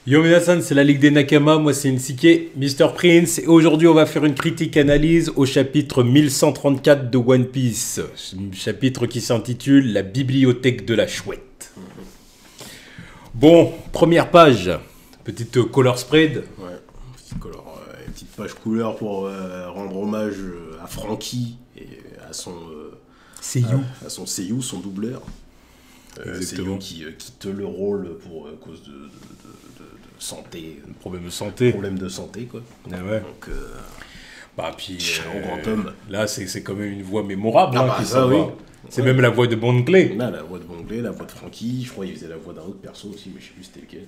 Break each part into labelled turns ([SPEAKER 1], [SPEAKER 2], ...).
[SPEAKER 1] Yo Minasan, c'est la Ligue des Nakama, moi c'est Nsike, Mr. Prince, et aujourd'hui on va faire une critique analyse au chapitre 1134 de One Piece, un chapitre qui s'intitule La bibliothèque de la chouette. Bon, première page, petite color spread.
[SPEAKER 2] Ouais, une petite page couleur pour rendre hommage à Franky et à son
[SPEAKER 1] Seiyu.
[SPEAKER 2] à son Seiyu, son doubleur. Seiyu qui quitte le rôle pour cause de santé,
[SPEAKER 1] Problème de santé.
[SPEAKER 2] problème de santé quoi.
[SPEAKER 1] Ah ouais.
[SPEAKER 2] Donc
[SPEAKER 1] Bah puis,
[SPEAKER 2] un grand homme.
[SPEAKER 1] là c'est quand même une voix mémorable
[SPEAKER 2] Ah bah,
[SPEAKER 1] qui
[SPEAKER 2] ça,
[SPEAKER 1] s'en
[SPEAKER 2] oui.
[SPEAKER 1] va. C'est
[SPEAKER 2] Ouais.
[SPEAKER 1] même la voix de Bond Clay.
[SPEAKER 2] Là, la voix de Bonglé, la voix de Franky, je crois qu'il faisait la voix d'un autre perso aussi, mais je sais plus c'était lequel.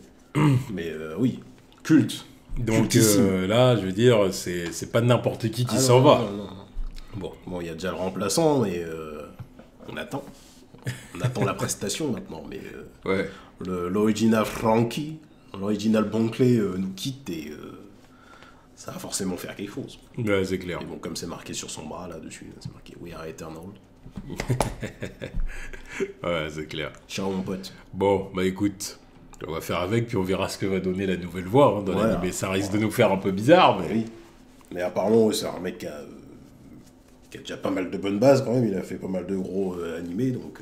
[SPEAKER 2] Mais oui, culte.
[SPEAKER 1] Donc
[SPEAKER 2] Cultissime.
[SPEAKER 1] là, je veux dire, c'est pas n'importe qui
[SPEAKER 2] Ah
[SPEAKER 1] s'en
[SPEAKER 2] non,
[SPEAKER 1] va.
[SPEAKER 2] non, non, non.
[SPEAKER 1] Bon.
[SPEAKER 2] Bon, il y a déjà le remplaçant, mais on attend. On attend la prestation maintenant, mais
[SPEAKER 1] Ouais.
[SPEAKER 2] l'original Franky, l'original Bonkley nous quitte et ça va forcément faire quelque chose.
[SPEAKER 1] Ouais, c'est clair.
[SPEAKER 2] Et bon, comme c'est marqué sur son bras là-dessus, c'est marqué We are eternal.
[SPEAKER 1] Ouais, c'est clair.
[SPEAKER 2] Ciao mon pote.
[SPEAKER 1] Bon, bah écoute, on va faire avec, puis on verra ce que va donner la nouvelle voix dans
[SPEAKER 2] Voilà.
[SPEAKER 1] l'anime. Ça risque de nous faire un peu bizarre, mais...
[SPEAKER 2] Oui. Mais apparemment, c'est un mec qui a déjà pas mal de bonnes bases quand même. Il a fait pas mal de gros animés, donc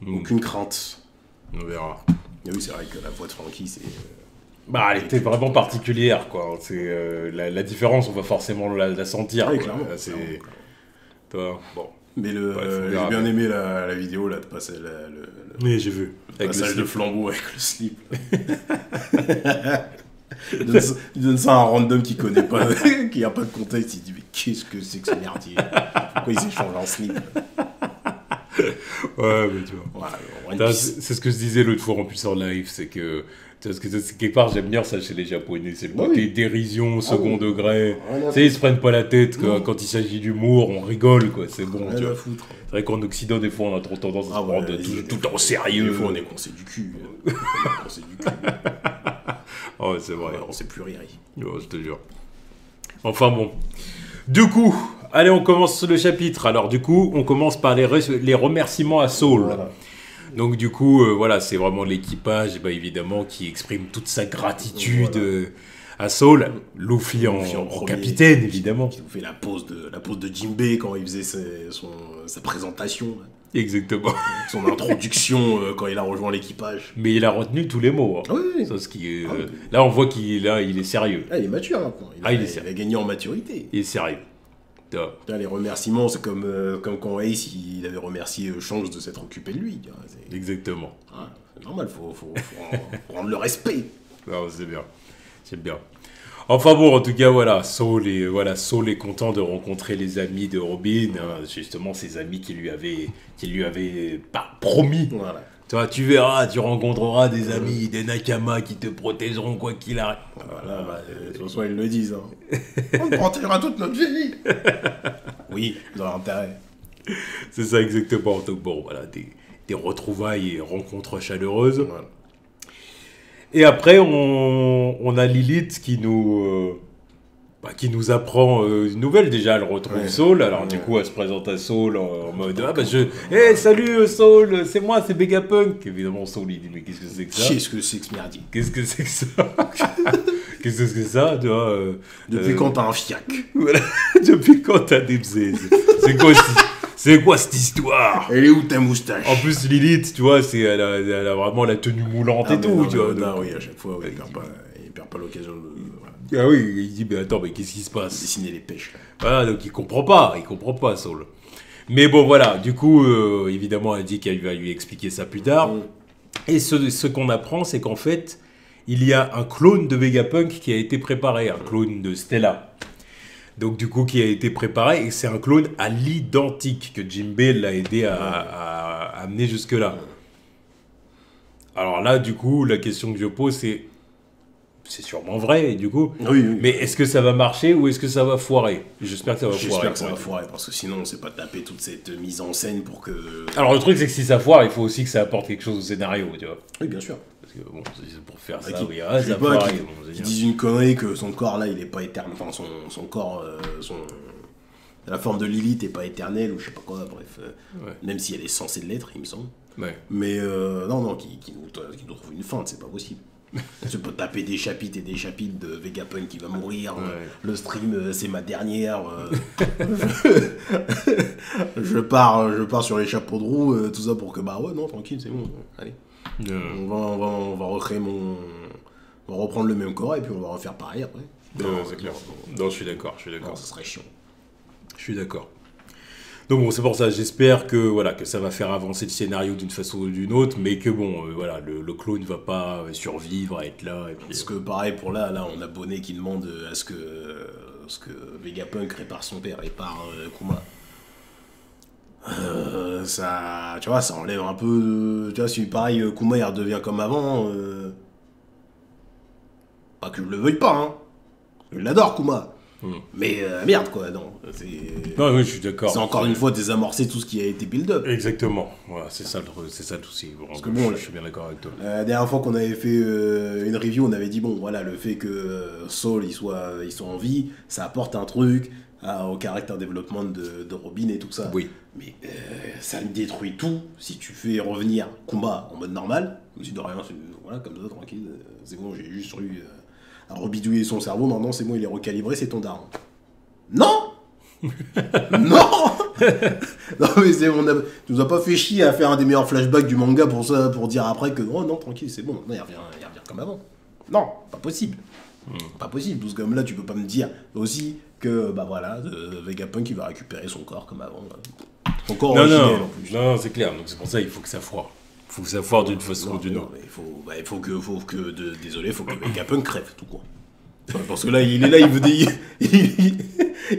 [SPEAKER 2] aucune crainte.
[SPEAKER 1] On verra.
[SPEAKER 2] Et oui, c'est vrai que la voix de Franky, c'est.
[SPEAKER 1] Bah, elle était vraiment particulière, quoi. C'est la différence, on va forcément la sentir.
[SPEAKER 2] Oui,
[SPEAKER 1] quoi.
[SPEAKER 2] clairement.
[SPEAKER 1] C'est...
[SPEAKER 2] Clairement.
[SPEAKER 1] Toi, bon.
[SPEAKER 2] Mais
[SPEAKER 1] Ouais, faut
[SPEAKER 2] j'ai
[SPEAKER 1] verra,
[SPEAKER 2] bien
[SPEAKER 1] mais-
[SPEAKER 2] aimé la vidéo là de passer le
[SPEAKER 1] Oui, j'ai vu. Avec le
[SPEAKER 2] passage de
[SPEAKER 1] slip.
[SPEAKER 2] flambeau avec le slip. Il donne ça à un random qui connaît pas, qui a pas de contexte. Il dit mais qu'est-ce que c'est que ce merdier? Pourquoi ils échangent en slip?
[SPEAKER 1] Ouais, mais tu vois.
[SPEAKER 2] Voilà, One
[SPEAKER 1] Putain,
[SPEAKER 2] Piece.
[SPEAKER 1] c'est ce que je disais l'autre fois en plus en live, c'est que... Tu vois, quelque part, j'aime bien ça chez les Japonais. C'est le
[SPEAKER 2] Bah
[SPEAKER 1] côté
[SPEAKER 2] oui.
[SPEAKER 1] dérision, second
[SPEAKER 2] oui.
[SPEAKER 1] degré.
[SPEAKER 2] Rien à
[SPEAKER 1] Tu sais, ils se prennent pas la tête
[SPEAKER 2] Non.
[SPEAKER 1] quand il s'agit d'humour, on rigole, quoi. C'est bon,
[SPEAKER 2] Rien
[SPEAKER 1] tu
[SPEAKER 2] à
[SPEAKER 1] vois.
[SPEAKER 2] foutre.
[SPEAKER 1] C'est vrai qu'en Occident, des fois, on a trop tendance à se prendre tout en sérieux.
[SPEAKER 2] Des fois, on est coincé du cul. On est coincé du cul.
[SPEAKER 1] Oh, ouais, c'est vrai.
[SPEAKER 2] Ouais, on sait plus rire.
[SPEAKER 1] Oh, je te jure. Enfin bon. Du coup, allez, on commence le chapitre. Alors, du coup, on commence par les remerciements à Saul.
[SPEAKER 2] Voilà.
[SPEAKER 1] Donc, du coup, voilà, c'est vraiment l'équipage, bah, évidemment, qui exprime toute sa gratitude
[SPEAKER 2] Voilà.
[SPEAKER 1] à Saul. Luffy en
[SPEAKER 2] premier,
[SPEAKER 1] capitaine, évidemment.
[SPEAKER 2] Qui nous fait la pose de Jinbei quand il faisait sa présentation, là.
[SPEAKER 1] Exactement.
[SPEAKER 2] Son introduction quand il a rejoint l'équipage.
[SPEAKER 1] Mais il a retenu tous les mots. Hein.
[SPEAKER 2] Ah oui, oui.
[SPEAKER 1] Ça, ce qui est,
[SPEAKER 2] Ah oui.
[SPEAKER 1] là, on voit qu'il il est sérieux.
[SPEAKER 2] Ah, il est mature maintenant.
[SPEAKER 1] Il est
[SPEAKER 2] Il
[SPEAKER 1] sérieux.
[SPEAKER 2] a gagné en maturité.
[SPEAKER 1] Il est sérieux. Tu vois.
[SPEAKER 2] Là, les remerciements, c'est comme quand Ace il avait remercié Shanks de s'être occupé de lui. Tu vois,
[SPEAKER 1] Exactement.
[SPEAKER 2] c'est normal, faut rendre le respect.
[SPEAKER 1] Non, c'est bien. C'est bien. Enfin bon, en tout cas, voilà, Saul est content de rencontrer les amis de Robin, hein, justement ces amis qui lui avaient promis.
[SPEAKER 2] Voilà.
[SPEAKER 1] Tu vois, tu verras, tu rencontreras des amis, des Nakama qui te protégeront quoi qu'il arrive.
[SPEAKER 2] Voilà, bah, de toute façon, ils le disent. Hein. On protégera toute notre vie. Oui, vous avez intérêt.
[SPEAKER 1] C'est ça exactement. Donc bon, voilà, des retrouvailles et rencontres chaleureuses.
[SPEAKER 2] Voilà.
[SPEAKER 1] Et après, on a Lilith qui nous apprend une nouvelle déjà. Elle retrouve
[SPEAKER 2] Ouais.
[SPEAKER 1] Saul. Alors
[SPEAKER 2] Ouais.
[SPEAKER 1] du coup, elle se présente à Saul en mode ah bah hey, salut Saul, c'est moi, c'est Vegapunk. Évidemment, Saul il dit mais qu'est-ce que c'est que ça?
[SPEAKER 2] Qu'est-ce que c'est que ce merdier?
[SPEAKER 1] Qu'est-ce que c'est que ça? Qu'est-ce que c'est que ça? Tu vois,
[SPEAKER 2] Depuis quand t'as un fiac?
[SPEAKER 1] voilà. Depuis quand t'as des bzés? C'est quoi cette histoire?
[SPEAKER 2] Elle est où ta moustache?
[SPEAKER 1] En plus, Lilith, tu vois, elle a vraiment la tenue moulante et
[SPEAKER 2] mais
[SPEAKER 1] tout,
[SPEAKER 2] non,
[SPEAKER 1] tu vois.
[SPEAKER 2] mais non,
[SPEAKER 1] donc-
[SPEAKER 2] oui, à chaque fois, ouais, il perd pas l'occasion de voilà,
[SPEAKER 1] Ah oui, il dit, mais attends, mais qu'est-ce qui se passe?
[SPEAKER 2] dessiner les pêches. Là.
[SPEAKER 1] Voilà, donc il comprend pas, Saul. Mais bon, voilà, du coup, évidemment, elle dit qu'elle va lui expliquer ça plus tard. Et ce qu'on apprend, c'est qu'en fait, il y a un clone de Vegapunk qui a été préparé, un clone de Stella. Donc, du coup, qui a été préparé, et c'est un clone à l'identique que Jinbei l'a aidé à amener jusque-là. Alors là, du coup, la question que je pose, c'est sûrement vrai, du coup.
[SPEAKER 2] Oui, oui.
[SPEAKER 1] Mais est-ce que ça va marcher ou est-ce que ça va foirer? J'espère que ça va foirer.
[SPEAKER 2] J'espère que ça va foirer, parce que sinon, on sait pas taper toute cette mise en scène pour que...
[SPEAKER 1] Alors, le truc, c'est que si ça foire, il faut aussi que ça apporte quelque chose au scénario, tu vois.
[SPEAKER 2] Oui, bien sûr.
[SPEAKER 1] Parce que bon, c'est pour faire
[SPEAKER 2] Qui-
[SPEAKER 1] ça, oui,
[SPEAKER 2] je sais
[SPEAKER 1] ça
[SPEAKER 2] pas,
[SPEAKER 1] foire.
[SPEAKER 2] qui disent une connerie que son corps, là, il est pas éternel. Enfin, son corps, la forme de Lilith est pas éternelle, ou je sais pas quoi, bref.
[SPEAKER 1] Ouais.
[SPEAKER 2] Même si elle est censée l'être, il me semble.
[SPEAKER 1] Ouais.
[SPEAKER 2] Mais non, qui nous trouve une feinte, c'est pas possible. Tu peux taper des chapitres et des chapitres de Vegapunk qui va mourir.
[SPEAKER 1] Ouais.
[SPEAKER 2] Le stream, c'est ma dernière. je pars sur les chapeaux de roue, tout ça pour que, bah ouais, non, tranquille, c'est bon. Allez. On va recréer mon. On va reprendre le même corps et puis on va refaire pareil après.
[SPEAKER 1] C'est clair. Non, je suis d'accord.
[SPEAKER 2] Non, ça serait chiant.
[SPEAKER 1] Je suis d'accord. Donc bon, c'est pour ça, j'espère que, voilà, que ça va faire avancer le scénario d'une façon ou d'une autre, mais que bon, voilà, le clone ne va pas survivre à être là. Et puis,
[SPEAKER 2] Parce que pareil pour là, on a Bonnet qui demande à ce que Vegapunk répare son père, répare Kuma. Ça, tu vois, ça enlève un peu. Tu vois, si pareil, Kuma il redevient comme avant. Pas que je le veuille pas, hein. Je l'adore, Kuma. Mais merde, quoi, non.
[SPEAKER 1] Non, oui, je suis d'accord.
[SPEAKER 2] C'est encore une fois désamorcer tout ce qui a été build-up.
[SPEAKER 1] Exactement. Voilà, c'est ça le souci. Bon,
[SPEAKER 2] Parce que bon,
[SPEAKER 1] je suis bien d'accord avec toi.
[SPEAKER 2] La dernière fois qu'on avait fait une review, on avait dit, bon, voilà, le fait que Saul, il soit en vie, ça apporte un truc au caractère développement de Robin et tout ça.
[SPEAKER 1] Oui.
[SPEAKER 2] Mais ça détruit tout si tu fais revenir Kumba en mode normal. Si de rien, voilà, comme ça, tranquille. C'est bon, j'ai juste eu à rebidouiller son cerveau. Maintenant, c'est bon, il est recalibré, c'est ton daron. Non. Non. Non, mais c'est bon, tu nous as pas fait chier à faire un des meilleurs flashbacks du manga pour ça, pour dire après que oh non, tranquille, c'est bon, maintenant il revient comme avant. Non, pas possible. Pas possible, parce que comme là, tu peux pas me dire aussi que, bah voilà, Vegapunk il va récupérer son corps comme avant. Son corps originel en plus.
[SPEAKER 1] Non, c'est clair, donc c'est pour ça qu'il faut que ça foire. Il faut que ça foire d'une façon ou d'une autre.
[SPEAKER 2] Il faut que Vegapunk crève, tout court. Parce que là, il est là, il veut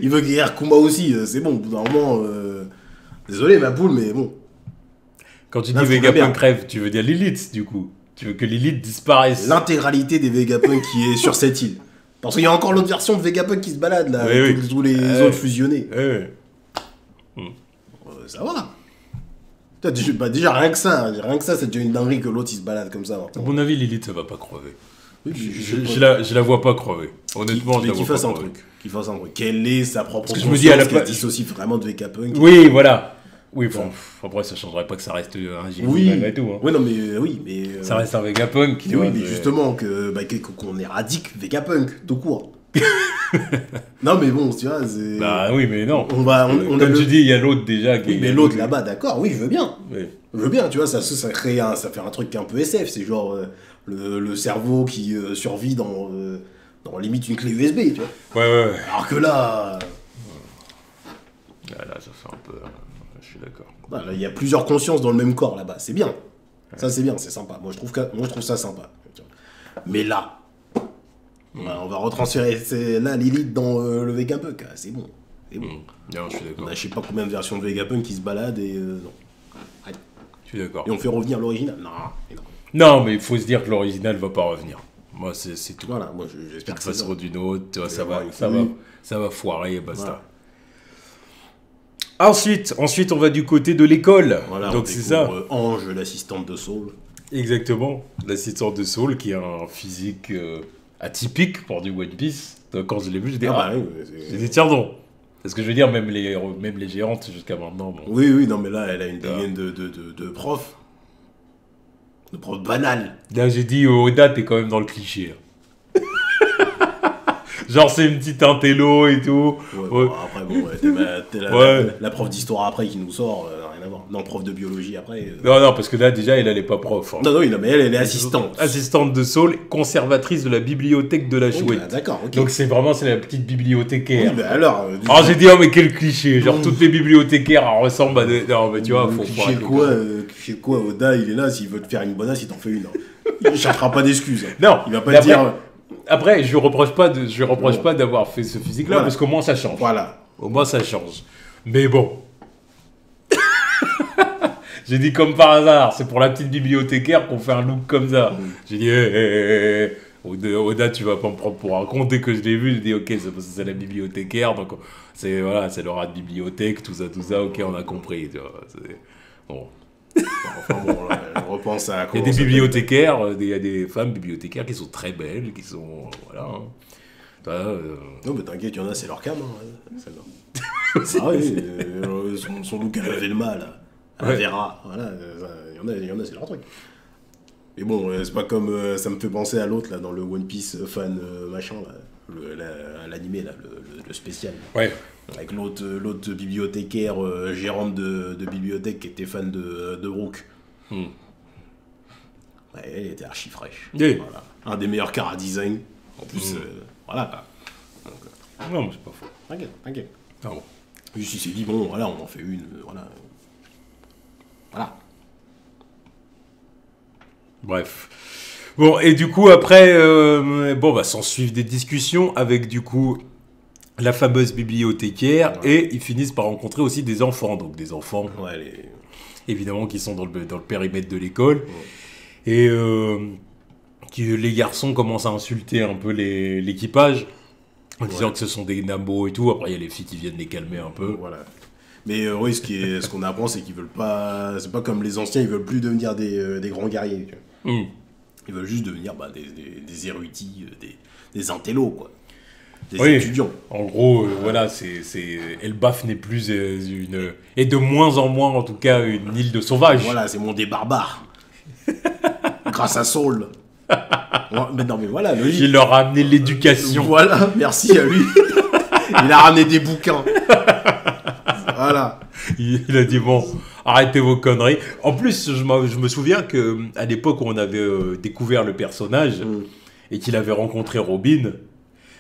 [SPEAKER 2] il veut guérir Kuma aussi, c'est bon, au bout d'un moment, désolé ma poule, mais bon.
[SPEAKER 1] Quand tu dis Vegapunk crève, tu veux dire Lilith, du coup. Tu veux que Lilith disparaisse.
[SPEAKER 2] L'intégralité des Vegapunk qui est sur cette île. Parce qu'il y a encore l'autre version de Vegapunk qui se balade, là, avec tous les autres fusionnés. Ça va. Déjà, rien que ça, c'est déjà une dinguerie que l'autre il se balade comme ça.
[SPEAKER 1] À mon avis, Lilith, ça va pas crever.
[SPEAKER 2] Oui,
[SPEAKER 1] je la vois pas crever. Honnêtement, je la vois pas crever.
[SPEAKER 2] Qu'il fasse un truc. Quelle est sa propre
[SPEAKER 1] conscience, je me dis à la place
[SPEAKER 2] dissocie vraiment de Vegapunk.
[SPEAKER 1] Oui, voilà. Oui, bon, après, ça changerait pas que ça reste un génie malgré tout. Hein.
[SPEAKER 2] Oui, non, mais
[SPEAKER 1] ça reste un Vegapunk.
[SPEAKER 2] Oui, mais justement, qu'on éradique Vegapunk, tout court. Non, mais bon, tu vois, c'est...
[SPEAKER 1] Bah oui, mais non.
[SPEAKER 2] Comme
[SPEAKER 1] tu dis, il y a l'autre déjà qui...
[SPEAKER 2] Oui, mais l'autre là-bas, d'accord, oui, je veux bien.
[SPEAKER 1] Oui.
[SPEAKER 2] Je veux bien, tu vois, ça fait un truc un peu SF, c'est genre le cerveau qui survit dans limite une clé USB, tu vois.
[SPEAKER 1] Ouais.
[SPEAKER 2] Alors que là...
[SPEAKER 1] Là, ça fait un peu... Je suis d'accord.
[SPEAKER 2] Là, il y a plusieurs consciences dans le même corps, là-bas, c'est bien. Ça, c'est bien, c'est sympa. Moi, je trouve ça sympa. Mais là... on va retransférer là Lilith dans le Vegapunk. C'est bon.
[SPEAKER 1] Non, je suis d'accord.
[SPEAKER 2] On a je sais pas combien de versions de Vegapunk qui se baladent et non. Allez.
[SPEAKER 1] Je suis d'accord.
[SPEAKER 2] Et on fait revenir l'original.
[SPEAKER 1] Non, mais il faut se dire que l'original va pas revenir. Moi, c'est tout.
[SPEAKER 2] Voilà, moi j'espère que
[SPEAKER 1] ça sera d'une autre. Tu vois, ça va foirer et basta.
[SPEAKER 2] Voilà.
[SPEAKER 1] Ensuite, on va du côté de l'école.
[SPEAKER 2] Voilà,
[SPEAKER 1] donc c'est ça.
[SPEAKER 2] Ange, l'assistante de Saul.
[SPEAKER 1] Exactement, l'assistante de Saul qui a un physique atypique pour du One Piece. Donc, quand je l'ai vu, j'ai dit j'ai dit tiens donc. Parce que je veux dire, même les géantes jusqu'à maintenant. Bon.
[SPEAKER 2] Oui, non mais là, elle a une dégaine de prof. De prof banal.
[SPEAKER 1] Là, j'ai dit Oda, t'es quand même dans le cliché. Genre, c'est une petite intello et tout.
[SPEAKER 2] Ouais. Bon, après, t'es la prof d'histoire après qui nous sort, rien à voir. Non, prof de biologie après.
[SPEAKER 1] Non, parce que là, déjà, elle est pas prof. Hein.
[SPEAKER 2] Non, mais elle est assistante.
[SPEAKER 1] Assistante de Saul, conservatrice de la bibliothèque de la Chouette.
[SPEAKER 2] Bah, d'accord, ok.
[SPEAKER 1] Donc, c'est la petite bibliothécaire.
[SPEAKER 2] Oui, bah alors.
[SPEAKER 1] J'ai dit, mais quel cliché. Genre, toutes les bibliothécaires ressemblent à des. Non, mais tu vois, faut
[SPEAKER 2] cliché quoi, Oda, il est là, s'il veut te faire une bonasse, il t'en fait une. Hein. Il ne cherchera pas d'excuses. Hein.
[SPEAKER 1] Non,
[SPEAKER 2] il va pas te dire.
[SPEAKER 1] Après, je reproche pas d'avoir fait ce physique-là, parce qu'au moins ça change.
[SPEAKER 2] Voilà.
[SPEAKER 1] Au moins ça change. Mais bon. J'ai dit comme par hasard, c'est pour la petite bibliothécaire qu'on fait un look comme ça. J'ai dit, Oda, tu vas pas me prendre pour un con. Dès que je l'ai vu, j'ai dit, ok, c'est la bibliothécaire, donc c'est le rat de bibliothèque, tout ça, ok, on a compris. Tu vois, bon.
[SPEAKER 2] Enfin bon, je repense à...
[SPEAKER 1] Il y a des bibliothécaires, il y a des femmes bibliothécaires qui sont très belles, qui sont... Voilà.
[SPEAKER 2] Non, mais t'inquiète, il y en a, c'est leur cam, hein, celle-là. Ah oui, son look à laver le mal, à la Vera, voilà, il y en a, c'est leur truc. Mais bon, c'est pas comme... ça me fait penser à l'autre, là, dans le One Piece fan machin, là. L'animé, là, le spécial.
[SPEAKER 1] Ouais.
[SPEAKER 2] Avec l'autre bibliothécaire, gérante de bibliothèque qui était fan de Brook. Ouais, elle était archi fraîche.
[SPEAKER 1] Yeah.
[SPEAKER 2] Voilà. Un des meilleurs chara design. En plus, voilà. Donc,
[SPEAKER 1] Non, mais c'est pas faux.
[SPEAKER 2] t'inquiète.
[SPEAKER 1] Ah bon.
[SPEAKER 2] Juste, il s'est dit, bon, voilà, on en fait une, voilà. Voilà.
[SPEAKER 1] Bref. Bon, et du coup, après, s'en suivent des discussions avec, du coup, la fameuse bibliothécaire, et ils finissent par rencontrer aussi des enfants. Donc, des enfants, évidemment, qui sont dans le périmètre de l'école. Et les garçons commencent à insulter un peu l'équipage, en disant que ce sont des nabos et tout. Après, il y a les filles qui viennent les calmer un peu.
[SPEAKER 2] Voilà. Mais oui, ce qu'on apprend, c'est qu'ils veulent pas... C'est pas comme les anciens, ils veulent plus devenir des grands guerriers. Tu vois. Ils veulent juste devenir des érudits, des intellos, quoi. Des étudiants.
[SPEAKER 1] En gros, voilà, Elbaf n'est plus et de moins en moins, en tout cas, une île de sauvages.
[SPEAKER 2] Voilà, c'est mon des barbares. Grâce à Saul. Mais non, mais voilà, logique.
[SPEAKER 1] Il leur a amené l'éducation.
[SPEAKER 2] Voilà, merci à lui. Il a ramené des bouquins. Voilà.
[SPEAKER 1] Il a dit, bon, arrêtez vos conneries. En plus, je me souviens qu'à l'époque où on avait découvert le personnage et qu'il avait rencontré Robin,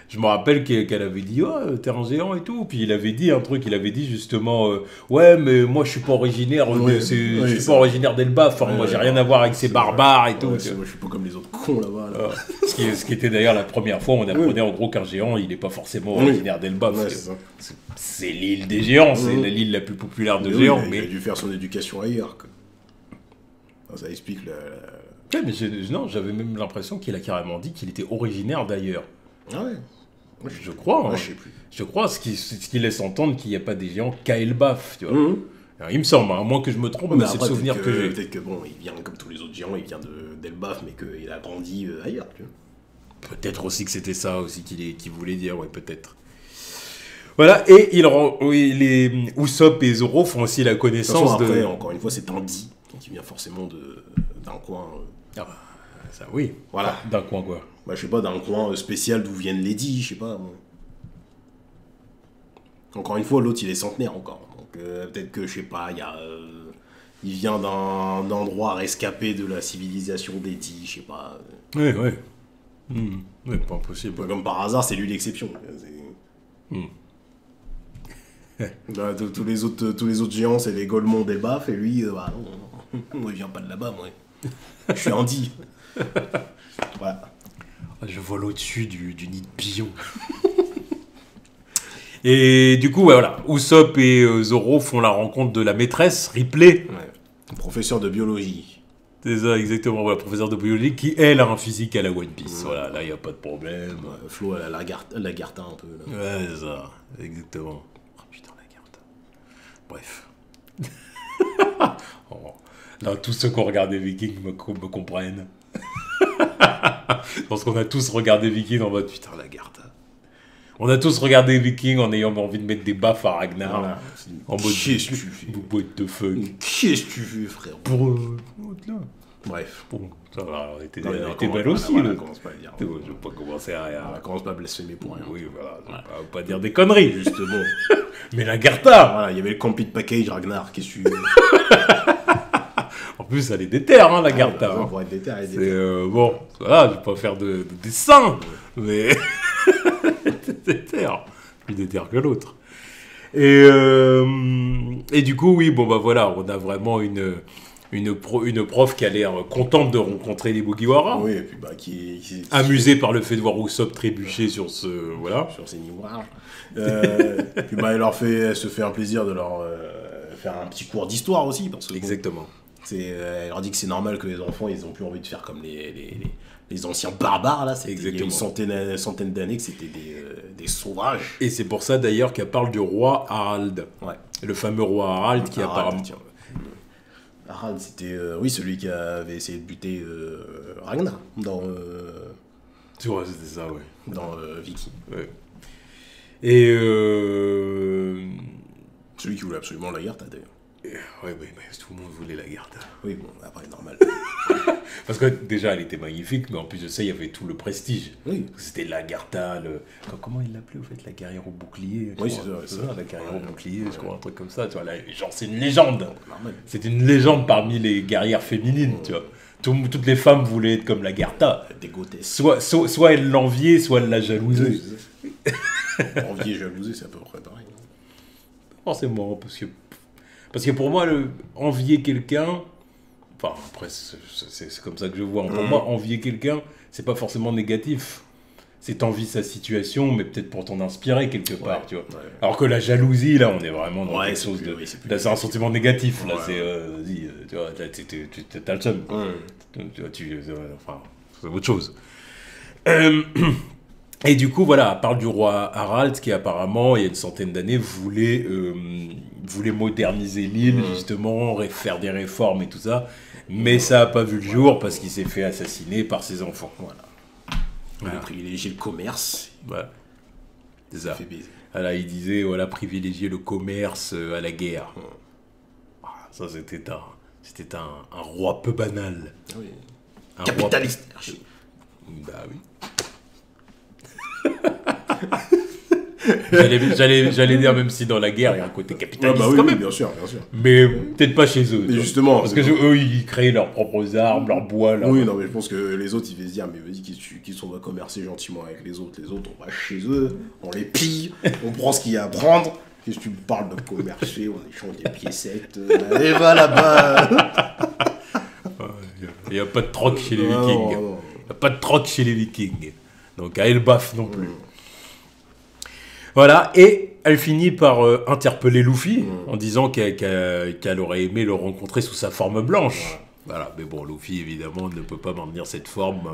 [SPEAKER 1] je me rappelle qu'elle avait dit, oh, t'es un géant et tout. Puis il avait dit un truc, il avait dit justement, ouais, mais moi je suis pas originaire, je suis pas originaire d'Elbaf, moi j'ai rien à voir avec ces barbares et tout.
[SPEAKER 2] Moi je suis pas comme les autres cons là-bas. Là.
[SPEAKER 1] Ce qui était d'ailleurs la première fois où on apprenait en gros qu'un géant, il n'est pas forcément originaire d'Elbaf. C'est l'île des géants, c'est l'île la plus populaire de géants.
[SPEAKER 2] Il a dû faire son éducation ailleurs. Quoi. Ça explique
[SPEAKER 1] Ouais, mais j'avais même l'impression qu'il a carrément dit qu'il était originaire d'ailleurs.
[SPEAKER 2] Ah ouais.
[SPEAKER 1] Je crois.
[SPEAKER 2] Ouais, je sais plus.
[SPEAKER 1] Je crois, ce qui laisse entendre qu'il n'y a pas des géants qu'à Elbaf, tu vois. Alors, il me semble, à moins que je me trompe, mais c'est le souvenir que j'ai.
[SPEAKER 2] Peut-être que bon, il vient comme tous les autres géants, il vient d'Elbaf, mais qu'il a grandi ailleurs, tu vois.
[SPEAKER 1] Peut-être aussi que c'était ça aussi qu'il voulait dire, ouais, peut-être. Voilà, et les Usopp et Zoro font aussi la connaissance
[SPEAKER 2] après, encore une fois, c'est Tandy qui vient forcément d'un coin.
[SPEAKER 1] Ça, oui.
[SPEAKER 2] Voilà.
[SPEAKER 1] D'un coin, quoi.
[SPEAKER 2] Bah, je sais pas, d'un coin spécial d'où viennent les dix, je sais pas. Moi. Encore une fois, l'autre, il est centenaire encore. Donc, peut-être que, je sais pas, il vient d'un endroit rescapé de la civilisation des dix, je sais pas.
[SPEAKER 1] Ouais. Ouais, pas impossible.
[SPEAKER 2] Comme par hasard, c'est lui l'exception. Là, tous les autres géants, c'est les Golemons d'Elbaf, et lui, bah, non, moi, il vient pas de là-bas, moi. Je suis Andy. Voilà.
[SPEAKER 1] Je vole au-dessus du nid de pigeon. Et du coup, voilà, Usopp et Zoro font la rencontre de la maîtresse, Ripley.
[SPEAKER 2] Ouais. Professeur de biologie.
[SPEAKER 1] C'est ça, exactement. Voilà, professeur de biologie qui, elle, a un physique à la One Piece. Voilà, là, il n'y a pas de problème.
[SPEAKER 2] Flo, elle a Lagarta un peu. Là.
[SPEAKER 1] Ouais, c'est ça, exactement. Oh putain, Lagarta. Bref. Là, tous ceux qui ont regardé Vikings me comprennent. Parce qu'on a tous regardé Vikings en mode putain, Lagarta. On a tous regardé Vikings en ayant envie de mettre des baffes à Ragnar. Voilà. En mode
[SPEAKER 2] qu'est-ce que tu fais?
[SPEAKER 1] What the fuck?
[SPEAKER 2] Qu'est-ce que tu fais, frère?
[SPEAKER 1] Là.
[SPEAKER 2] Bref.
[SPEAKER 1] Bon, ça va, t'es belle aussi.
[SPEAKER 2] Voilà, commence pas à dire.
[SPEAKER 1] Je vais pas commencer à.
[SPEAKER 2] On commence pas à blasphémer pour rien.
[SPEAKER 1] Oui, voilà. On va pas dire des conneries.
[SPEAKER 2] Juste bon.
[SPEAKER 1] Mais Lagarta!
[SPEAKER 2] Voilà, il y avait le complete package Ragnar. Qu'est-ce que tu veux?
[SPEAKER 1] En plus, elle est déterre, hein, Lagarta.
[SPEAKER 2] On pourrait être déterre,
[SPEAKER 1] bon, voilà, je vais pas faire de dessin, mais. Déterre. Plus déterre que l'autre. Et du coup, oui, bon, bah voilà, on a vraiment une prof qui a l'air contente de rencontrer les Mugiwara.
[SPEAKER 2] Oui, et puis bah qui
[SPEAKER 1] amusée par le fait de voir Usopp trébucher sur
[SPEAKER 2] ces niveaux. Puis bah elle se fait un plaisir de leur faire un petit cours d'histoire aussi parce que
[SPEAKER 1] exactement.
[SPEAKER 2] Elle leur dit que c'est normal que les enfants ils ont plus envie de faire comme les anciens barbares là. Il y a une centaine d'années que c'était des sauvages.
[SPEAKER 1] Et c'est pour ça d'ailleurs qu'elle parle du roi Harald.
[SPEAKER 2] Ouais.
[SPEAKER 1] Le fameux roi Harald qui apparemment.
[SPEAKER 2] Harald, c'était celui qui avait essayé de buter Ragnar dans.
[SPEAKER 1] Tu vois, c'était ça, ouais.
[SPEAKER 2] Dans Viking.
[SPEAKER 1] Ouais. Et
[SPEAKER 2] celui qui voulait absolument Lagarta d'ailleurs.
[SPEAKER 1] Ouais, mais tout le monde voulait Lagarta.
[SPEAKER 2] Oui, bon, après, normal.
[SPEAKER 1] Parce que déjà, elle était magnifique, mais en plus de ça, il y avait tout le prestige.
[SPEAKER 2] Oui.
[SPEAKER 1] C'était l'Agartha, comment il l'appelait, au fait, la guerrière au bouclier.
[SPEAKER 2] Oui,
[SPEAKER 1] je crois.
[SPEAKER 2] c'est ça.
[SPEAKER 1] La guerrière
[SPEAKER 2] Ouais,
[SPEAKER 1] au bouclier,
[SPEAKER 2] ouais.
[SPEAKER 1] je crois, un truc comme ça. Tu vois, là, genre, c'est une légende.
[SPEAKER 2] Normal.
[SPEAKER 1] C'est une légende parmi les guerrières féminines, tu vois. Toutes les femmes voulaient être comme l'Agartha.
[SPEAKER 2] Dégoûtesse.
[SPEAKER 1] Soit elle l'enviait, soit elle la jalousait.
[SPEAKER 2] Oui, envier et jalouser, c'est à peu près pareil.
[SPEAKER 1] Forcément, parce que pour moi, envier quelqu'un, enfin après c'est comme ça que je vois, pour moi envier quelqu'un, c'est pas forcément négatif. C'est t'envies sa situation, mais peut-être pour t'en inspirer quelque part, tu vois.
[SPEAKER 2] Ouais.
[SPEAKER 1] Alors que la jalousie, là, on est vraiment dans
[SPEAKER 2] Ouais,
[SPEAKER 1] quelque
[SPEAKER 2] c'est
[SPEAKER 1] chose
[SPEAKER 2] plus-
[SPEAKER 1] de...
[SPEAKER 2] oui, c'est plus
[SPEAKER 1] là, c'est un sentiment négatif, là,
[SPEAKER 2] Ouais.
[SPEAKER 1] c'est... vas-y, tu vois, là, t'as le seum.
[SPEAKER 2] Ouais.
[SPEAKER 1] Tu vois, enfin, c'est autre chose. Et du coup, voilà, elle parle du roi Harald, qui apparemment, il y a une centaine d'années, voulait moderniser l'île, justement, faire des réformes et tout ça. Mais ça n'a pas vu le jour parce qu'il s'est fait assassiner par ses enfants.
[SPEAKER 2] Voilà. Il
[SPEAKER 1] Voilà.
[SPEAKER 2] a privilégié le commerce.
[SPEAKER 1] Voilà. C'est ça.
[SPEAKER 2] Fait baiser.
[SPEAKER 1] Voilà, il disait, voilà, privilégier le commerce à la guerre. Ah, ça, c'était un roi peu banal.
[SPEAKER 2] Ah oui.
[SPEAKER 1] Un
[SPEAKER 2] Capitaliste.
[SPEAKER 1] Roi... Bah oui. J'allais dire, même si dans la guerre, il y a un côté
[SPEAKER 2] Ah
[SPEAKER 1] capitaliste
[SPEAKER 2] bah oui,
[SPEAKER 1] quand
[SPEAKER 2] oui,
[SPEAKER 1] même.
[SPEAKER 2] bien sûr, bien sûr.
[SPEAKER 1] Mais peut-être pas chez eux.
[SPEAKER 2] Mais
[SPEAKER 1] tu vois.
[SPEAKER 2] justement,
[SPEAKER 1] Parce
[SPEAKER 2] c'est
[SPEAKER 1] que eux, ils créaient leurs propres armes, leur bois, leur...
[SPEAKER 2] Oui, non, mais je pense que les autres, ils vont se dire, mais vas-y, qu'ils sont va commercer gentiment avec les autres. Les autres, on va chez eux, on les pille, on prend ce qu'il y a à prendre. Qu'est-ce que tu me parles de commercer, on échange des piécettes. Allez, va là-bas.
[SPEAKER 1] Il n'y a pas de troc chez les
[SPEAKER 2] Non,
[SPEAKER 1] Vikings.
[SPEAKER 2] non, non.
[SPEAKER 1] Il n'y a pas de troc chez les Vikings. Donc à Elbaf non plus. Voilà, et elle finit par interpeller Luffy en disant qu'elle aurait aimé le rencontrer sous sa forme blanche. Voilà, mais bon, Luffy évidemment ne peut pas maintenir cette forme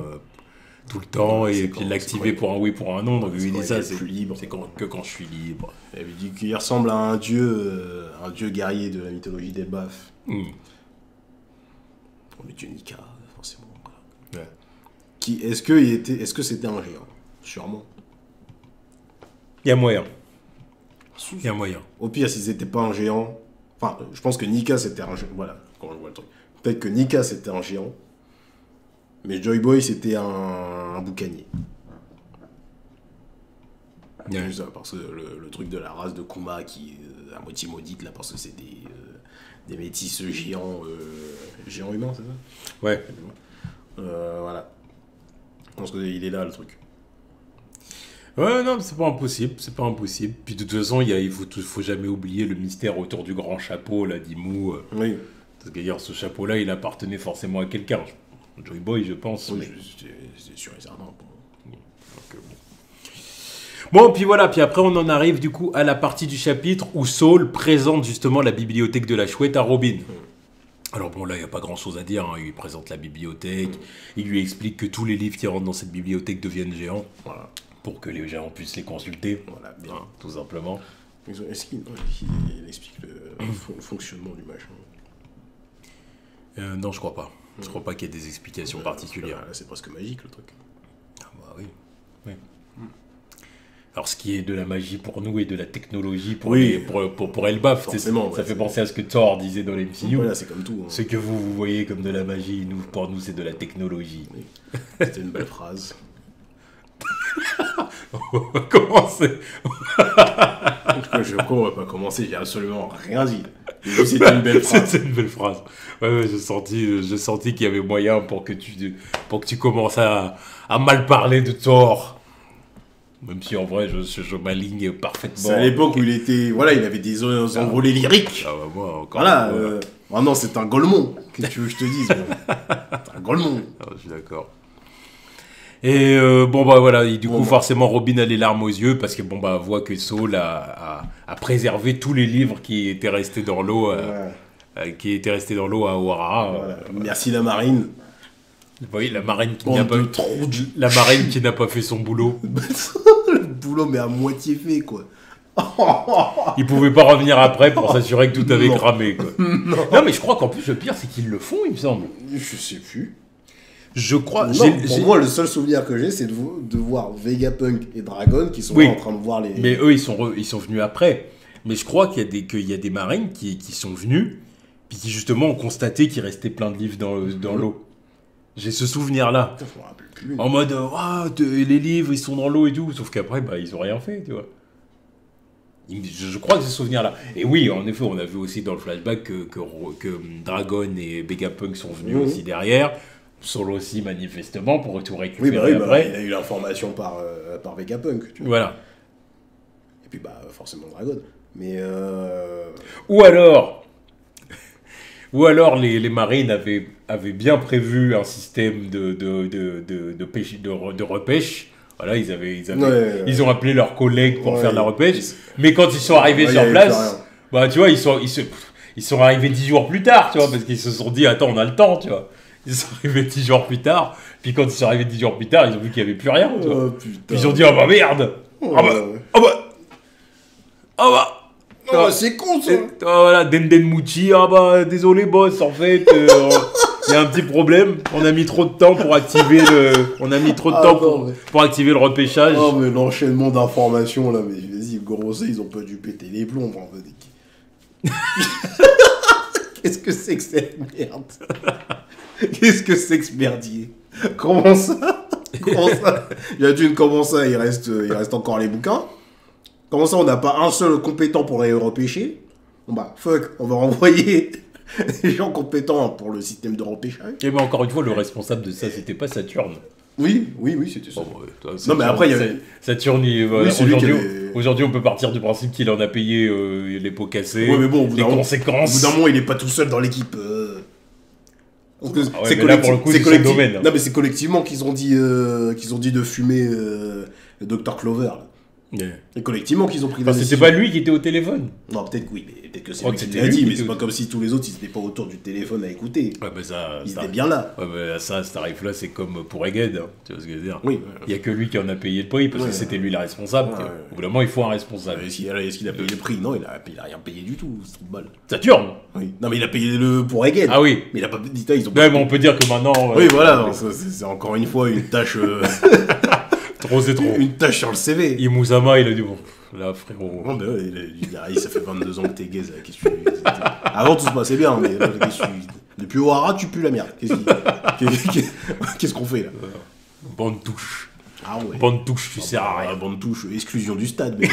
[SPEAKER 1] tout le temps et puis l'activer pour un oui, pour un non. Donc lui il dit ça, c'est
[SPEAKER 2] plus libre.
[SPEAKER 1] c'est que quand je suis libre.
[SPEAKER 2] Elle lui dit qu'il ressemble à un dieu guerrier de la mythologie d'Elbaf.
[SPEAKER 1] Hmm.
[SPEAKER 2] Le dieu Nika, forcément.
[SPEAKER 1] Ouais.
[SPEAKER 2] Est-ce que c'était un géant? Sûrement.
[SPEAKER 1] Il y a moyen. Il y a moyen.
[SPEAKER 2] Au pire, si c'était pas un géant. Enfin, je pense que Nika c'était un géant. Voilà, quand je vois le truc. Peut-être que Nika c'était un géant. Mais Joy Boy c'était un boucanier.
[SPEAKER 1] Ouais.
[SPEAKER 2] Juste ça, parce que le truc de la race de Kuma qui est à moitié maudite là, parce que c'est des métis géants. Géants humains, c'est ça?
[SPEAKER 1] Ouais.
[SPEAKER 2] Voilà. Je pense qu'il est là le truc.
[SPEAKER 1] Ouais, non, mais c'est pas impossible, c'est pas impossible. Puis de toute façon, il faut jamais oublier le mystère autour du grand chapeau, là, d'Imu.
[SPEAKER 2] Oui.
[SPEAKER 1] Parce que d'ailleurs, ce chapeau-là, il appartenait forcément à quelqu'un. Joy Boy, je pense.
[SPEAKER 2] Oui,
[SPEAKER 1] mais-
[SPEAKER 2] c'est sûr et certain.
[SPEAKER 1] Bon, puis voilà, puis après, on en arrive du coup à la partie du chapitre où Saul présente justement la bibliothèque de la chouette à Robin. Alors bon, là, il n'y a pas grand-chose à dire, hein. Il lui présente la bibliothèque, il lui explique que tous les livres qui rentrent dans cette bibliothèque deviennent géants,
[SPEAKER 2] Voilà.
[SPEAKER 1] pour que les géants puissent les consulter,
[SPEAKER 2] Voilà, bien.
[SPEAKER 1] hein, tout simplement.
[SPEAKER 2] Est-ce qu'il il explique le fonctionnement du machin?
[SPEAKER 1] Non, je crois pas. Je crois pas qu'il y ait des explications particulières.
[SPEAKER 2] Là, c'est presque magique le truc.
[SPEAKER 1] Ah bah oui. Oui. Alors, ce qui est de la magie pour nous et de la technologie pour,
[SPEAKER 2] Oui.
[SPEAKER 1] pour Elbaf,
[SPEAKER 2] Forcément,
[SPEAKER 1] ça
[SPEAKER 2] ouais,
[SPEAKER 1] fait
[SPEAKER 2] c'est-
[SPEAKER 1] penser à ce que Thor disait dans les MCU.
[SPEAKER 2] Voilà, c'est comme tout. Hein.
[SPEAKER 1] Ce que vous voyez comme de la magie, pour nous, c'est de la technologie.
[SPEAKER 2] Oui. C'était une belle phrase.
[SPEAKER 1] Comment c'est
[SPEAKER 2] En tout cas, on va pas commencer, j'ai absolument rien dit. C'était une belle phrase.
[SPEAKER 1] C'est une belle phrase. Ouais, j'ai senti qu'il y avait moyen pour que tu commences à mal parler de Thor. Même si en vrai, je m'aligne parfaitement.
[SPEAKER 2] C'est à l'époque où il était. Voilà, il avait des envolées lyriques.
[SPEAKER 1] Ah bah moi, encore.
[SPEAKER 2] Voilà.
[SPEAKER 1] voilà.
[SPEAKER 2] Maintenant, c'est un Golemon. Qu'est-ce que tu veux que je te dise? C'est un Golemon.
[SPEAKER 1] Ah, je suis d'accord. Et bon bah voilà, et du coup
[SPEAKER 2] Bon,
[SPEAKER 1] forcément Robin a les larmes aux yeux parce que bon bah elle voit que Saul a préservé tous les livres qui étaient restés dans l'eau, à Ohara.
[SPEAKER 2] Voilà. Merci la marine.
[SPEAKER 1] Oui, la marine qui
[SPEAKER 2] Bande
[SPEAKER 1] n'a pas
[SPEAKER 2] de trous de-
[SPEAKER 1] la marine qui n'a pas fait son boulot.
[SPEAKER 2] Le boulot, mais à moitié fait, quoi.
[SPEAKER 1] Ils pouvaient pas revenir après pour s'assurer que tout avait
[SPEAKER 2] Non.
[SPEAKER 1] cramé quoi. Non mais je crois qu'en plus le pire c'est qu'ils le font, il me semble.
[SPEAKER 2] Je sais plus.
[SPEAKER 1] Je crois.
[SPEAKER 2] Non, pour moi, le seul souvenir que j'ai, c'est de voir Vegapunk et Dragon qui sont
[SPEAKER 1] Oui.
[SPEAKER 2] là en train de voir les.
[SPEAKER 1] Mais eux, ils sont venus après. Mais je crois qu'il y a des marines qui sont venus, puis qui justement ont constaté qu'il restait plein de livres dans l'eau. J'ai ce souvenir-là.
[SPEAKER 2] Putain, je me rappelle plus.
[SPEAKER 1] En mode, les livres, ils sont dans l'eau et tout. Sauf qu'après, bah, ils ont rien fait, tu vois. Je crois que j'ai ce souvenir-là. Et oui, en effet, on a vu aussi dans le flashback que Dragon et Vegapunk sont venus aussi derrière. Solo aussi, manifestement, pour tout récupérer après.
[SPEAKER 2] Il a eu l'information par Vegapunk. Tu vois.
[SPEAKER 1] Voilà.
[SPEAKER 2] Et puis, bah, forcément Dragon. Mais.
[SPEAKER 1] Ou alors, les marines avaient bien prévu un système de repêche. Voilà, ils ont appelé leurs collègues pour faire de la repêche. Mais quand ils sont arrivés sur place, bah, tu vois, ils sont arrivés 10 jours plus tard, tu vois, parce qu'ils se sont dit, attends, on a le temps, tu vois. Ils sont arrivés 10 jours plus tard. Puis quand ils sont arrivés 10 jours plus tard, ils ont vu qu'il n'y avait plus rien, tu vois. Puis ils ont dit, oh bah merde.
[SPEAKER 2] C'est con ça.
[SPEAKER 1] Voilà, Denden Mouchi, désolé boss, en fait, il y a un petit problème. On a mis trop de temps pour activer pour activer le repêchage.
[SPEAKER 2] Oh mais l'enchaînement d'informations là, mais vas-y, gros, ils ont pas dû péter les plombs. En fait. Qu'est-ce que c'est que cette merde? Qu'est-ce que c'est que ce merdier? Comment ça? Comment ça, il reste encore les bouquins? Comment ça, on n'a pas un seul compétent pour les repêcher? Bon bah, fuck, on va renvoyer des gens compétents pour le système de repêchage.
[SPEAKER 1] Et mais encore une fois, le responsable de ça, c'était pas Saturne.
[SPEAKER 2] Oui, c'était ça.
[SPEAKER 1] Non, mais après, il y avait... Saturne, aujourd'hui, on peut partir du principe qu'il en a payé les pots cassés, les conséquences.
[SPEAKER 2] Au bout d'un moment, il n'est pas tout seul dans l'équipe.
[SPEAKER 1] C'est là, pour le coup, c'est son domaine.
[SPEAKER 2] Non, mais c'est collectivement qu'ils ont dit de fumer Dr Clover. Là. Yeah. Et collectivement qu'ils ont pris
[SPEAKER 1] la décision. C'était pas lui qui était au téléphone.
[SPEAKER 2] Non, peut-être oui, mais peut-être que c'est lui qui l'a dit, mais c'est pas comme si tous les autres ils étaient pas autour du téléphone à écouter.
[SPEAKER 1] Ouais, mais ils
[SPEAKER 2] étaient bien là.
[SPEAKER 1] Ouais, mais ça, cet tarif-là, c'est comme pour Egghead, hein, tu vois ce que je veux dire.
[SPEAKER 2] Oui.
[SPEAKER 1] Il y a que lui qui en a payé le prix, parce que c'était lui la responsable. Au bout d'un moment, il faut un responsable.
[SPEAKER 2] Est-ce qu'il a payé le prix? Non, il a rien payé du tout, c'est trop de balle.
[SPEAKER 1] Saturne.
[SPEAKER 2] Oui. Non, mais il a payé le pour Egghead.
[SPEAKER 1] Ah oui.
[SPEAKER 2] Mais il a pas dit ça, ils ont.
[SPEAKER 1] Ouais, mais on peut dire que maintenant.
[SPEAKER 2] Oui, voilà, c'est encore une fois une tâche.
[SPEAKER 1] C'est trop.
[SPEAKER 2] Une tâche sur le CV.
[SPEAKER 1] Imusama, il a dit bon. Là, frérot.
[SPEAKER 2] Non, mais ouais, ça fait 22 ans que t'es gaze. Avant, tout se passait bien, mais là, depuis Ohara, tu pues la merde. Qu'est-ce qu'on fait là?
[SPEAKER 1] Bande touche.
[SPEAKER 2] Ah ouais.
[SPEAKER 1] Bande touche, tu sers à rien.
[SPEAKER 2] Bande touche, exclusion du stade. Mais...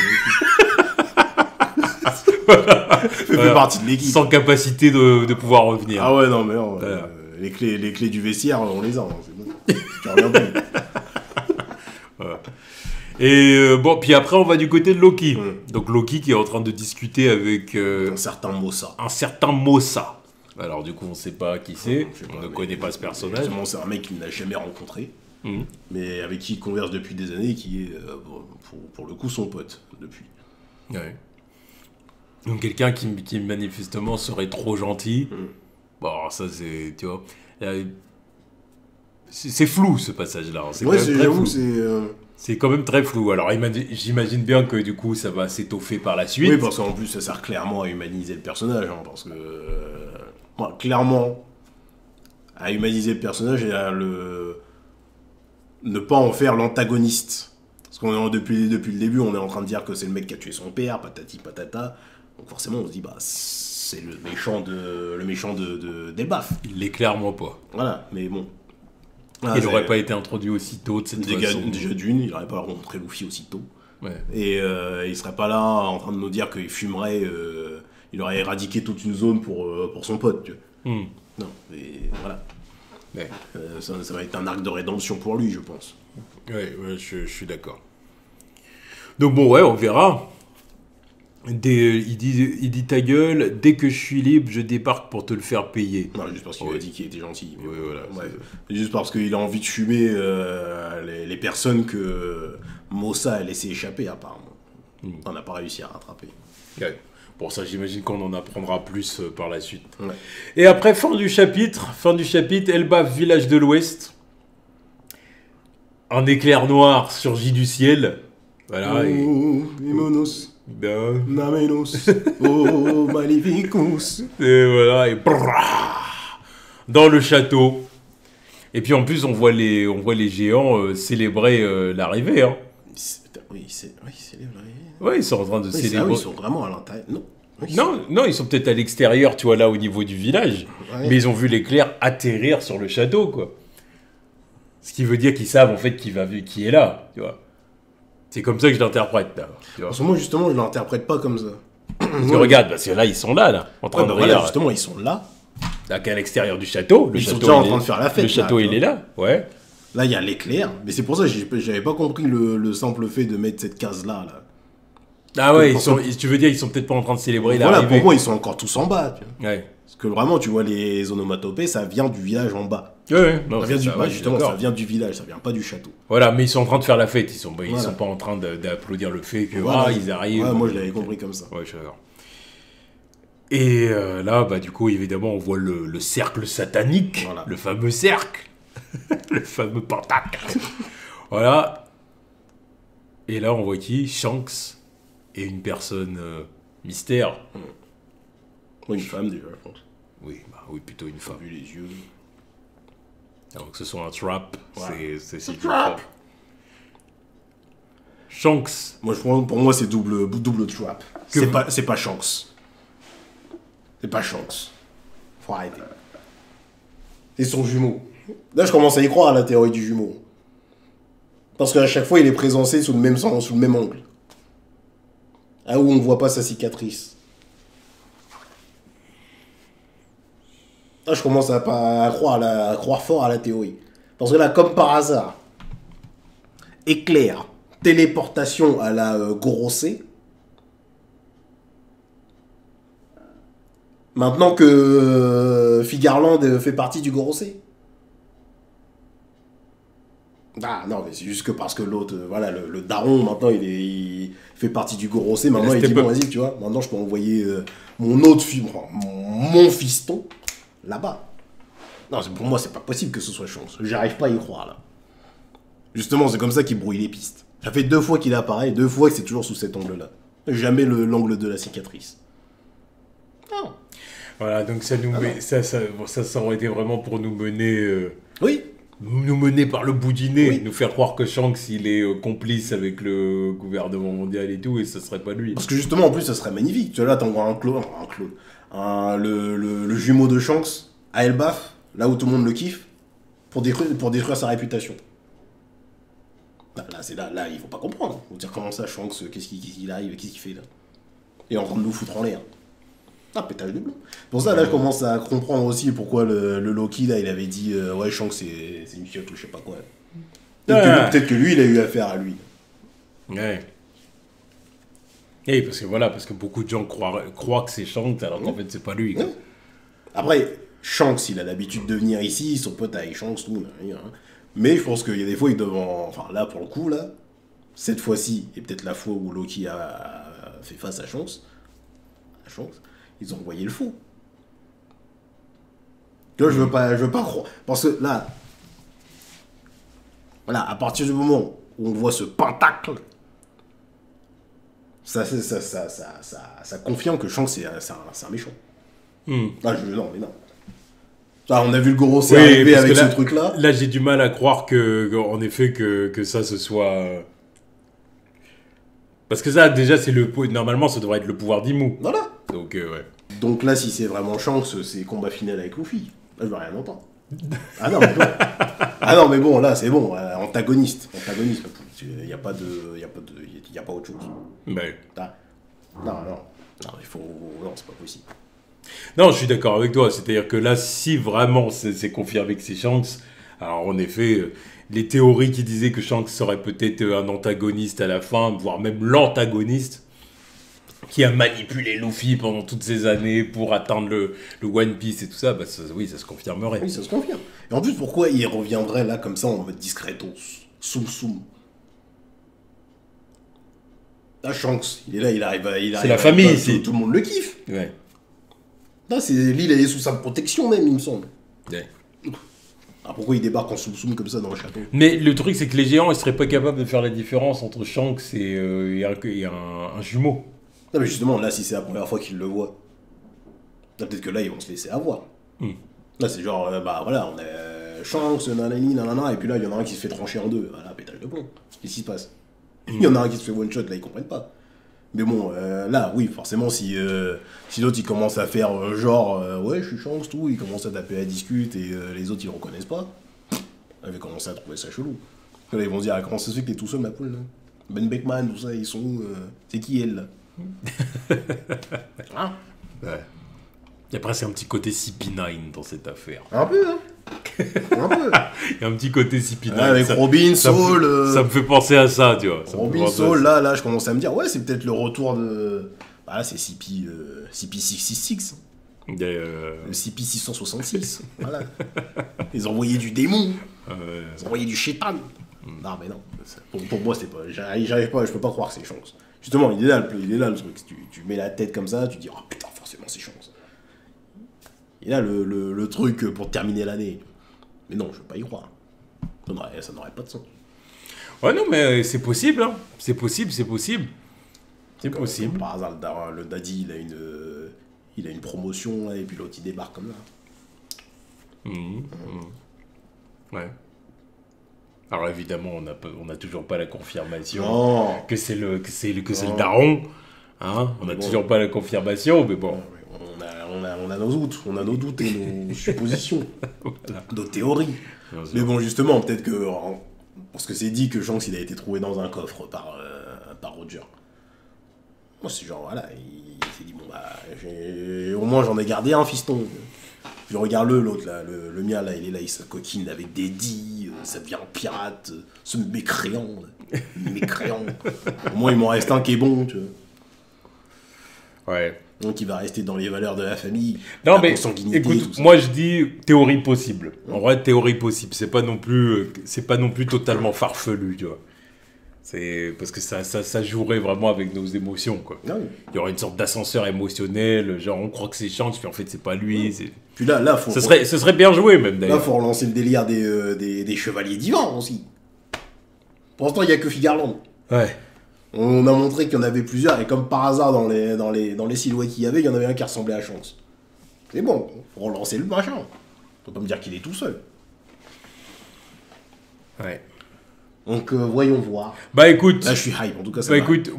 [SPEAKER 2] fait partie de l'équipe.
[SPEAKER 1] Sans capacité de pouvoir revenir.
[SPEAKER 2] Ah ouais, non, mais non, les clés du vestiaire, on les a. Hein, c'est bon. Tu reviens plus.
[SPEAKER 1] Voilà. Et puis après on va du côté de Loki. Donc Loki qui est en train de discuter avec
[SPEAKER 2] un certain
[SPEAKER 1] Mossa. Alors du coup on sait pas qui c'est, on ne connaît pas ce personnage.
[SPEAKER 2] C'est un mec qu'il n'a jamais rencontré, mais avec qui il converse depuis des années, qui est pour le coup son pote depuis.
[SPEAKER 1] Ouais. Donc quelqu'un qui manifestement serait trop gentil. Bon alors ça c'est, tu vois, c'est flou ce passage-là.
[SPEAKER 2] J'avoue,
[SPEAKER 1] c'est quand même très flou. Alors j'imagine bien que du coup ça va s'étoffer par la suite.
[SPEAKER 2] Oui, parce qu'en plus ça sert clairement à humaniser le personnage, hein, parce que clairement à humaniser le personnage et à ne pas en faire l'antagoniste. Parce qu'on est depuis le début, on est en train de dire que c'est le mec qui a tué son père, patati patata. Donc forcément on se dit c'est le méchant de Delbaf.
[SPEAKER 1] Il l'est clairement pas.
[SPEAKER 2] Voilà, mais bon.
[SPEAKER 1] Il n'aurait pas été introduit aussitôt de cette façon.
[SPEAKER 2] Déjà d'une, il n'aurait pas rencontré Luffy aussitôt.
[SPEAKER 1] Ouais.
[SPEAKER 2] Et il serait pas là en train de nous dire qu'il fumerait, il aurait éradiqué toute une zone pour son pote. Tu vois. Non, et voilà. Ouais. Ça va être un arc de rédemption pour lui, je pense.
[SPEAKER 1] Ouais, je suis d'accord. Donc bon, ouais, on verra. Il dit ta gueule, dès que je suis libre, je débarque pour te le faire payer.
[SPEAKER 2] Non, juste parce qu'il a dit qu'il était gentil.
[SPEAKER 1] Ouais, voilà.
[SPEAKER 2] Ouais. Juste parce qu'il a envie de fumer les personnes que Mossa a laissé échapper, apparemment. On n'a pas réussi à rattraper.
[SPEAKER 1] Ouais. Pour ça, j'imagine qu'on en apprendra plus par la suite.
[SPEAKER 2] Ouais.
[SPEAKER 1] Et après, fin du chapitre, Elbaf, village de l'Ouest. Un éclair noir surgit du ciel. Voilà.
[SPEAKER 2] Imonos. Namenos. Oh, Maleficus.
[SPEAKER 1] Et voilà. Et dans le château. Et puis en plus, on voit les géants célébrer l'arrivée. Hein.
[SPEAKER 2] Oui, célébrer l'arrivée.
[SPEAKER 1] Ouais, ils sont en train de célébrer.
[SPEAKER 2] Ils sont vraiment à l'intérieur.
[SPEAKER 1] Non, ils sont peut-être à l'extérieur, tu vois, là, au niveau du village. Ouais. Mais ils ont vu l'éclair atterrir sur le château, quoi. Ce qui veut dire qu'ils savent en fait qui est là, tu vois. C'est comme ça que je l'interprète, là. Tu vois.
[SPEAKER 2] Parce que moi, justement, je l'interprète pas comme ça.
[SPEAKER 1] Parce que regarde, parce que là, ils sont là, en train de
[SPEAKER 2] voilà,
[SPEAKER 1] regarder.
[SPEAKER 2] justement, ils sont là.
[SPEAKER 1] Là, qu'à l'extérieur du château.
[SPEAKER 2] Ils sont déjà en train de faire la fête.
[SPEAKER 1] Le château,
[SPEAKER 2] là,
[SPEAKER 1] il est là, ouais.
[SPEAKER 2] Là, il y a l'éclair. Mais c'est pour ça que j'avais pas compris le simple fait de mettre cette case-là. Là.
[SPEAKER 1] Ah ouais, tu veux dire, ils sont peut-être pas en train de célébrer
[SPEAKER 2] Voilà,
[SPEAKER 1] l'arrivée.
[SPEAKER 2] pour moi, ils sont encore tous en bas. Tu vois.
[SPEAKER 1] Ouais.
[SPEAKER 2] Parce que vraiment, tu vois, les onomatopées, ça vient du village en bas.
[SPEAKER 1] Ouais, non,
[SPEAKER 2] Ça vient du
[SPEAKER 1] ouais,
[SPEAKER 2] bas,
[SPEAKER 1] je suis
[SPEAKER 2] justement,
[SPEAKER 1] d'accord.
[SPEAKER 2] ça vient du village, ça vient pas du château.
[SPEAKER 1] Voilà, mais ils sont en train de faire la fête. Ils sont
[SPEAKER 2] Voilà.
[SPEAKER 1] pas en train d'applaudir le fait que
[SPEAKER 2] Voilà.
[SPEAKER 1] ils arrivent.
[SPEAKER 2] Ouais, moi, je l'avais compris comme ça.
[SPEAKER 1] Ouais, je suis d'accord. Et là, bah, du coup, évidemment, on voit le cercle satanique,
[SPEAKER 2] Voilà.
[SPEAKER 1] le fameux cercle, le fameux pentacle. Voilà. Et là, on voit qui? Shanks et une personne mystère.
[SPEAKER 2] Moi, une femme, déjà, je pense.
[SPEAKER 1] Oui, bah, oui, plutôt une femme.
[SPEAKER 2] Vu les yeux.
[SPEAKER 1] Alors que ce soit un trap,
[SPEAKER 2] Voilà.
[SPEAKER 1] c'est une femme. Shanks.
[SPEAKER 2] Moi, pour moi, c'est double trap. C'est pas Shanks. C'est pas Shanks. Faut arrêter. C'est son jumeau. Là, je commence à y croire à la théorie du jumeau. Parce qu'à chaque fois, il est présenté sous le même angle. Là où on voit pas sa cicatrice. Là, je commence à croire fort à la théorie. Parce que là, comme par hasard, éclair, téléportation à la Gorosei. Maintenant que Figarland fait partie du Gorosei. Ah non, mais c'est juste que parce que l'autre, voilà, le daron, maintenant, il fait partie du Gorosei. Maintenant, il dit, bon, vas-y, tu vois, maintenant, je peux envoyer mon autre mon fiston, là-bas. Non, pour moi, c'est pas possible que ce soit Shanks. J'arrive pas à y croire, là. Justement, c'est comme ça qu'il brouille les pistes. Ça fait 2 fois qu'il apparaît, 2 fois que c'est toujours sous cet angle-là. Jamais l'angle de la cicatrice. Non.
[SPEAKER 1] Voilà, donc ça nous met, ça aurait été vraiment pour nous mener...
[SPEAKER 2] Oui.
[SPEAKER 1] Nous mener par le bout du nez,
[SPEAKER 2] Oui.
[SPEAKER 1] nous faire croire que Shanks il est complice avec le gouvernement mondial et tout, et ce serait pas lui.
[SPEAKER 2] Parce que justement, en plus, ça serait magnifique. Tu vois, là, t'envoies le jumeau de Shanks à Elbaf, là où tout le monde le kiffe, pour détruire sa réputation. Là, il faut pas comprendre. Faut dire comment ça, Shanks, qu'est-ce qu'il arrive, qu'est-ce qu'il fait là? Il est en train de nous foutre en l'air. Ah, pétage de bleu. Pour ça, là, je commence à comprendre aussi pourquoi le Loki, là, il avait dit ouais, Shanks, c'est une chiotte ou je sais pas quoi. Peut-être que lui, il a eu affaire à lui.
[SPEAKER 1] Ouais. Et parce que beaucoup de gens croient que c'est Shanks, alors qu'en fait, c'est pas lui. Quoi.
[SPEAKER 2] Ouais. Après, Shanks, il a l'habitude de venir ici, son pote avec Shanks, tout. Hein. Mais je pense qu'il y a des fois, il devait. Enfin, là, pour le coup, là, cette fois-ci, et peut-être la fois où Loki a fait face à Shanks, ils ont envoyé le faux. Tu vois, je veux pas croire. Parce que là, voilà, à partir du moment où on voit ce pentacle, ça confirme que Shanks, c'est un méchant. Ah, non, mais non. Ah, on a vu le Gorosei arriver avec ce truc-là.
[SPEAKER 1] Là, j'ai du mal à croire en effet, que ça, ce soit... Parce que ça, déjà, normalement, ça devrait être le pouvoir d'Imu.
[SPEAKER 2] Voilà.
[SPEAKER 1] Donc, ouais.
[SPEAKER 2] Donc là, si c'est vraiment Shanks, c'est combat final avec Luffy. Là, je veux rien entendre. Ah non, mais bon. Ah non, mais bon, là, c'est bon. Antagoniste. Il n'y a pas autre chose.
[SPEAKER 1] Ouais.
[SPEAKER 2] Non, il faut... Non, c'est pas possible.
[SPEAKER 1] Non, je suis d'accord avec toi. C'est-à-dire que là, si vraiment c'est confirmé que c'est Shanks, alors en effet, les théories qui disaient que Shanks serait peut-être un antagoniste à la fin, voire même l'antagoniste, qui a manipulé Luffy pendant toutes ces années pour atteindre le One Piece et tout ça, bah oui, ça se confirmerait.
[SPEAKER 2] Oui, ça se confirme. Et en plus, pourquoi il reviendrait là, comme ça, en mode discretos? Soum. Là, Shanks, il est là, il arrive
[SPEAKER 1] C'est la famille ici.
[SPEAKER 2] Tout le monde le kiffe.
[SPEAKER 1] Ouais.
[SPEAKER 2] Là, l'île, elle est sous sa protection même, il me semble.
[SPEAKER 1] Ouais.
[SPEAKER 2] Ah, pourquoi il débarque en soum comme ça dans le château?
[SPEAKER 1] Mais le truc, c'est que les géants, ils seraient pas capables de faire la différence entre Shanks et un jumeau.
[SPEAKER 2] Non, mais justement, là, si c'est la première fois qu'ils le voient, peut-être que là, ils vont se laisser avoir. Là, c'est genre, bah voilà, on est Shanks, nanani, nanana, et puis là, il y en a un qui se fait trancher en deux. Voilà, pétage de plomb. Qu'est-ce qui se passe? Il y en a un qui se fait one shot, là, ils comprennent pas. Mais bon, là, oui, forcément, si l'autre, il commence à faire genre, ouais, je suis Shanks, tout, il commence à taper à discute, et les autres, ils le reconnaissent pas. avait commencé à trouver ça chelou. Là, ils vont se dire, ah, comment ça se fait que t'es tout seul, ma poule, là? Ben Beckman, tout ça, ils sont où c'est qui elle, là? Hein?
[SPEAKER 1] Ouais. Il y a presque un petit côté CP9 dans cette affaire.
[SPEAKER 2] Un peu, hein? Un peu.
[SPEAKER 1] Il y a un petit côté CP9.
[SPEAKER 2] Ouais, avec Robin, Saul.
[SPEAKER 1] Ça me fait penser à ça, tu vois.
[SPEAKER 2] Robin, Saul, là, je commence à me dire, ouais, c'est peut-être le retour de. Bah là, c'est CP, CP666. Le CP 666. Voilà. Ils envoyaient du démon. Ils envoyaient du chétan. Non, mais non. Pour moi, c'est pas. J'arrive pas, je peux pas croire que c'est chance. Justement, il est là le truc. Tu mets la tête comme ça, tu dis, oh putain, forcément, c'est chance. Il est là le truc pour terminer l'année. Mais non, je veux pas y croire. Ça n'aurait pas de sens.
[SPEAKER 1] Ouais, non, mais c'est possible, hein. C'est possible. C'est possible.
[SPEAKER 2] Comme par hasard, le daddy, il a une promotion, là, et puis l'autre, il débarque comme ça.
[SPEAKER 1] Ouais. Alors évidemment, on n'a toujours pas la confirmation
[SPEAKER 2] Non.
[SPEAKER 1] que c'est le daron. Hein, on n'a toujours pas la confirmation, mais bon.
[SPEAKER 2] On a nos doutes et nos suppositions,
[SPEAKER 1] Voilà.
[SPEAKER 2] nos théories. Mais bon, justement, peut-être que... Parce que c'est dit que Shanks, il a été trouvé dans un coffre par Roger. Moi, c'est genre, voilà, il s'est dit, bon, bah, au moins j'en ai gardé un, fiston. Puis regarde-le, l'autre, là, le mien, là, il est là, il se coquine avec des dits, ça devient pirate, ce mécréant. Au moins, il m'en reste un qui est bon, tu vois.
[SPEAKER 1] Ouais.
[SPEAKER 2] Donc, il va rester dans les valeurs de la famille.
[SPEAKER 1] Non, mais écoute, moi je dis théorie possible. En vrai, théorie possible. C'est pas non plus totalement farfelu, tu vois. C'est parce que ça jouerait vraiment avec nos émotions, quoi.
[SPEAKER 2] Ah oui.
[SPEAKER 1] Il y aurait une sorte d'ascenseur émotionnel, genre on croit que c'est Shanks, puis en fait c'est pas lui. C'est...
[SPEAKER 2] Puis là,
[SPEAKER 1] ce serait bien joué même d'ailleurs.
[SPEAKER 2] Là, faut relancer le délire des chevaliers divins aussi. Pour l'instant, il n'y a que Figarland.
[SPEAKER 1] Ouais.
[SPEAKER 2] On a montré qu'il y en avait plusieurs, et comme par hasard, dans les silhouettes qu'il y avait, il y en avait un qui ressemblait à Shanks. C'est bon, faut relancer le machin. Faut pas me dire qu'il est tout seul.
[SPEAKER 1] Ouais.
[SPEAKER 2] Donc, voyons voir.
[SPEAKER 1] Bah écoute.
[SPEAKER 2] Là, je suis hype, en tout cas, ça
[SPEAKER 1] Bah
[SPEAKER 2] va.
[SPEAKER 1] écoute,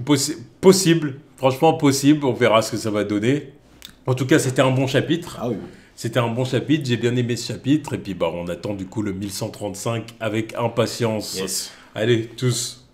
[SPEAKER 1] possible. Franchement, possible. On verra ce que ça va donner. En tout cas, c'était un bon chapitre.
[SPEAKER 2] Ah oui.
[SPEAKER 1] C'était un bon chapitre. J'ai bien aimé ce chapitre. Et puis, bah, on attend du coup le 1135 avec impatience.
[SPEAKER 2] Yes.
[SPEAKER 1] Allez, tous.